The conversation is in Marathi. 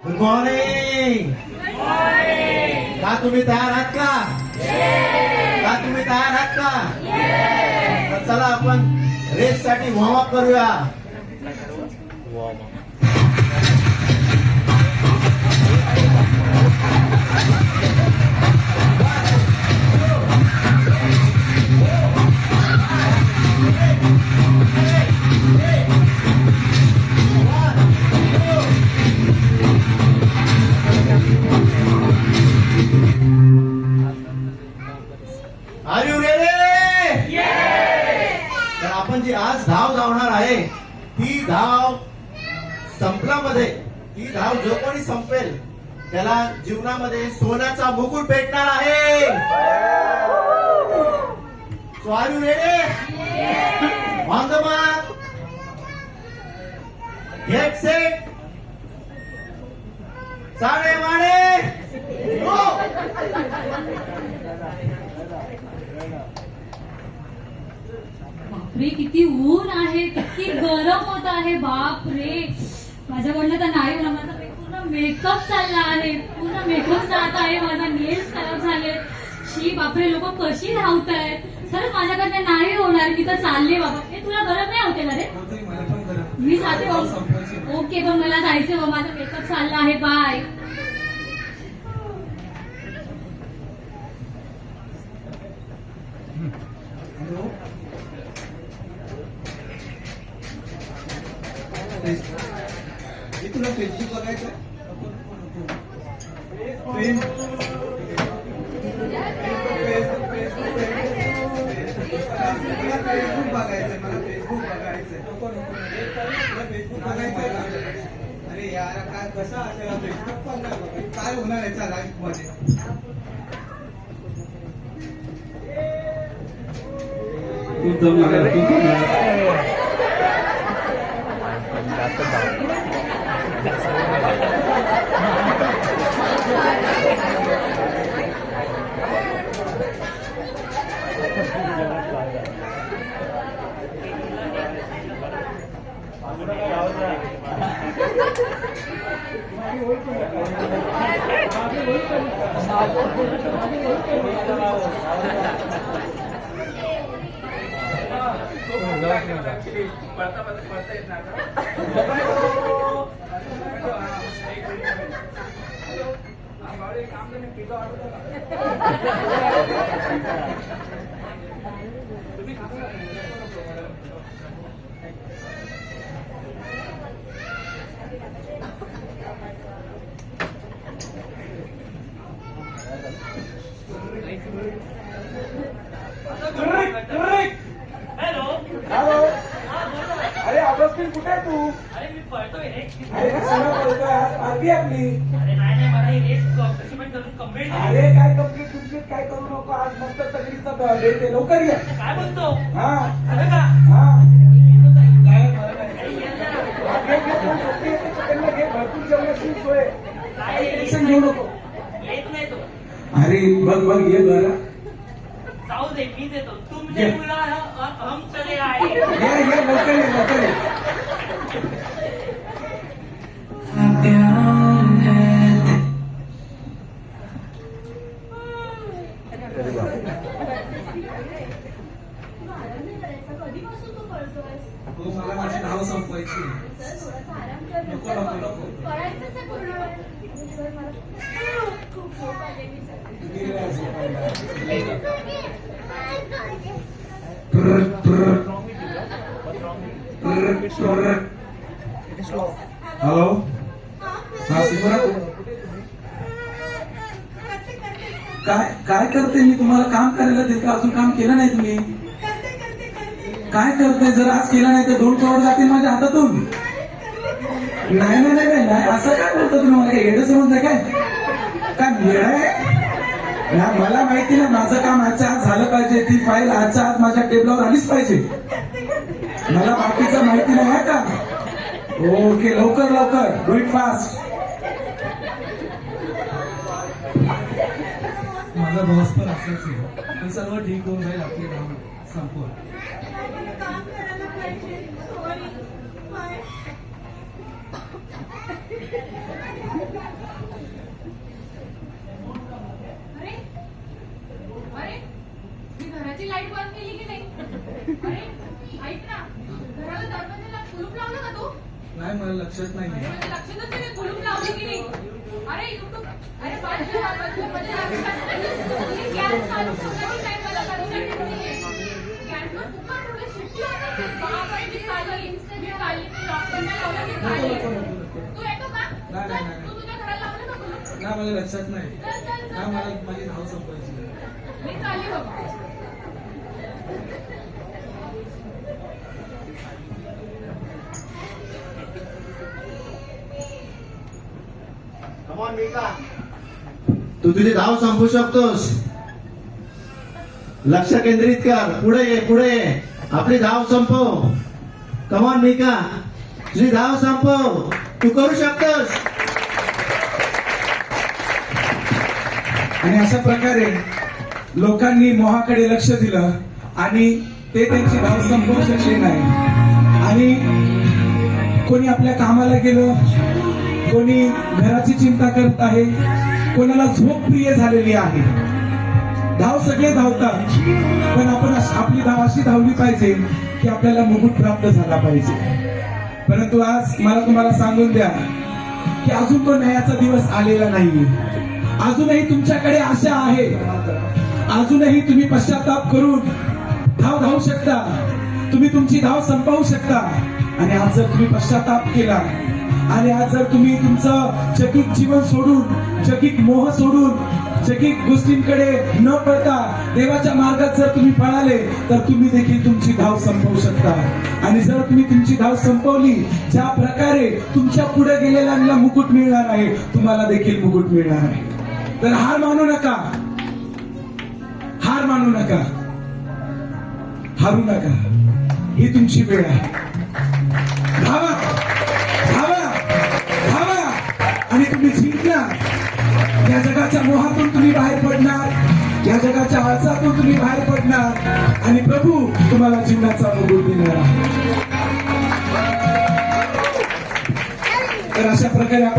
Good morning. का तुम्ही तयार आहात का? का तुम्ही तयार आहात का? तर चला आपण रेस साठी वॉर्मअप करूया. Are you ready? तर आपण जी आज धाव धावणार आहे ती धाव संपल्यामध्ये ती धाव जो कोणी संपेल त्याला जीवनामध्ये सोन्याचा मुकुट भेटणार आहे. So are you ready? On the mark, get set, साडे वाडे गो. बापरे, किती ऊन आहे, किती गरम होत आहे. बाप रे, माझ्याकडनं तर नाही होणार. माझा पूर्ण मेकअप चालला आहे, पूर्ण मेकअप जात आहे, माझा नेल्स खराब झाले. शी बापरे, लोक कशी धावतायत. खरंच माझ्याकडनं नाही होणार. मी तर चालले बाबा. हे तुला गरम नाही होते ना रे? मी जाते बाबा. ओके, पण मला जायचं बाबा, माझा मेकअप चालला आहे. बाय. तुला फेसबुक बघायचं? फेसबुक बघायचंय, मला फेसबुक बघायचंय. फेसबुक बघायचंय. अरे यार, काय कसं असेल फेसबुक पण नाही बघायचं. काय होणार याच्या लाईफ मध्ये? अरे अभ्यासक्रम कुठे आहे तू? अरे मी पळतोय रे. अरे कशाला पळतोय? आज पार्टी आपली. अरे नाही मला ही रेस कशी पण करून कंप्लीट. अरे काय कंप्लीट काय करू नको. आज मस्त तगडीचा डेट आहे. लवकर ये. काय बोलतो? हा खरं का? हा काय घे. भरपूर जेवणाची सोय. नाही टेन्शन घेऊ नको. येत नाही तो. अरे बघ ये बरं. जाऊ दे, मीच येतो. तुमचे मुला हम चले आए. ये लवकर ये. कधीपासून तू मला माझी धाव संपवायची. थोडासा आराम कर. नको. पळायचंच आहे पूर्ण वेळ. खूप झोप आलेली हॅलो. हा सिमरन, काय करते? मी तुम्हाला काम करायला देतो, अजून काम केलं नाही तुम्ही. काय करते? जर आज केलं नाही तर 2 करोड जातील माझ्या हातातून. नाही असं काय बोलतो तुम्ही? मला काय येडं समजलं काय वेळ आहे? मला माहिती ना, माझं काम आजच्या आज झालं पाहिजे. ती फाईल आजच्या आज माझ्या टेबलावर आलीच पाहिजे. मला बाकीचं माहिती नाही आहे का? ओके, लवकर डू इट फास्ट. माझा बॉस पण असंच आहे, पण सर्व ठीक होऊन जाईल. आपले काम संपवून काम करायला पाहिजे. सॉरी. लक्षात नाही लक्षातच नाही कुलूप लावली की नाही. अरे YouTube, अरे बाजूला गॅस चालू ठेवला की काय मला लक्षात नाहीये. गॅसवर कुकर ठेवलं, शिट्टी होते. बापरे, मी चालली, मी लॉकडाऊन लावलं, मी चालली. तू येतो का? नाही, चल, नाही. तू तुझ्या घराला लावलं ना कुलूप. ना मला लक्षात नाही चल, चल, ना चल, मला चल. माझी धाव संपवायची मी चालली बाबा. कमॉन मिका, तू तुझी धाव संपू शकतोस. लक्ष केंद्रित कर. पुढे ये, पुढे ये. आपली धाव संपव. कमॉन मिका, तुझी धाव संपव. तू करू शकतोस. आणि अशा प्रकारे लोकांनी मोहाकडे लक्ष दिलं आणि ते त्यांची धाव संपवू शकले नाही. आणि कोणी आपल्या कामाला गेलं, कोणी घराची चिंता करत आहे, कोणाला झोप प्रिय झालेली आहे. धाव सगळे धावतात, पण आपण आपली धाव अशी धावली पाहिजे की आपल्याला मुकुट प्राप्त झाला पाहिजे. परंतु आज मला तुम्हाला सांगून द्या की अजून तो न्यायाचा दिवस आलेला नाही. अजूनही तुमच्याकडे आशा आहे. अजूनही तुम्ही पश्चाताप करून धाव धावू शकता. तुम्ही तुमची धाव संपवू शकता. आणि आज जर तुम्ही पश्चाताप केला आणि आज जर तुम्ही तुमचं जगिक जीवन सोडून, जगिक मोह सोडून, जगिक गोष्टींकडे न पळता देवाच्या मार्गात जर तुम्ही पळाले तर तुम्ही देखील तुमची धाव संपवू शकता. आणि जर तुम्ही तुमची धाव संपवली, ज्या प्रकारे तुमच्या पुढे गेलेल्यांना मुकुट मिळणार आहे, तुम्हाला देखील मुकुट मिळणार आहे. तर हार मानू नका, हार मानू नका, हारू नका. ही तुमची वेळ आहे. धावा, धावा, धावा आणि तुम्ही जिंकणार. या जगाच्या मोहातून तुम्ही बाहेर पडणार, या जगाच्या आळसातून तुम्ही बाहेर पडणार आणि प्रभू तुम्हाला जीवनाचा मुकुट देणार आहे. तर अशा प्रकारे आपण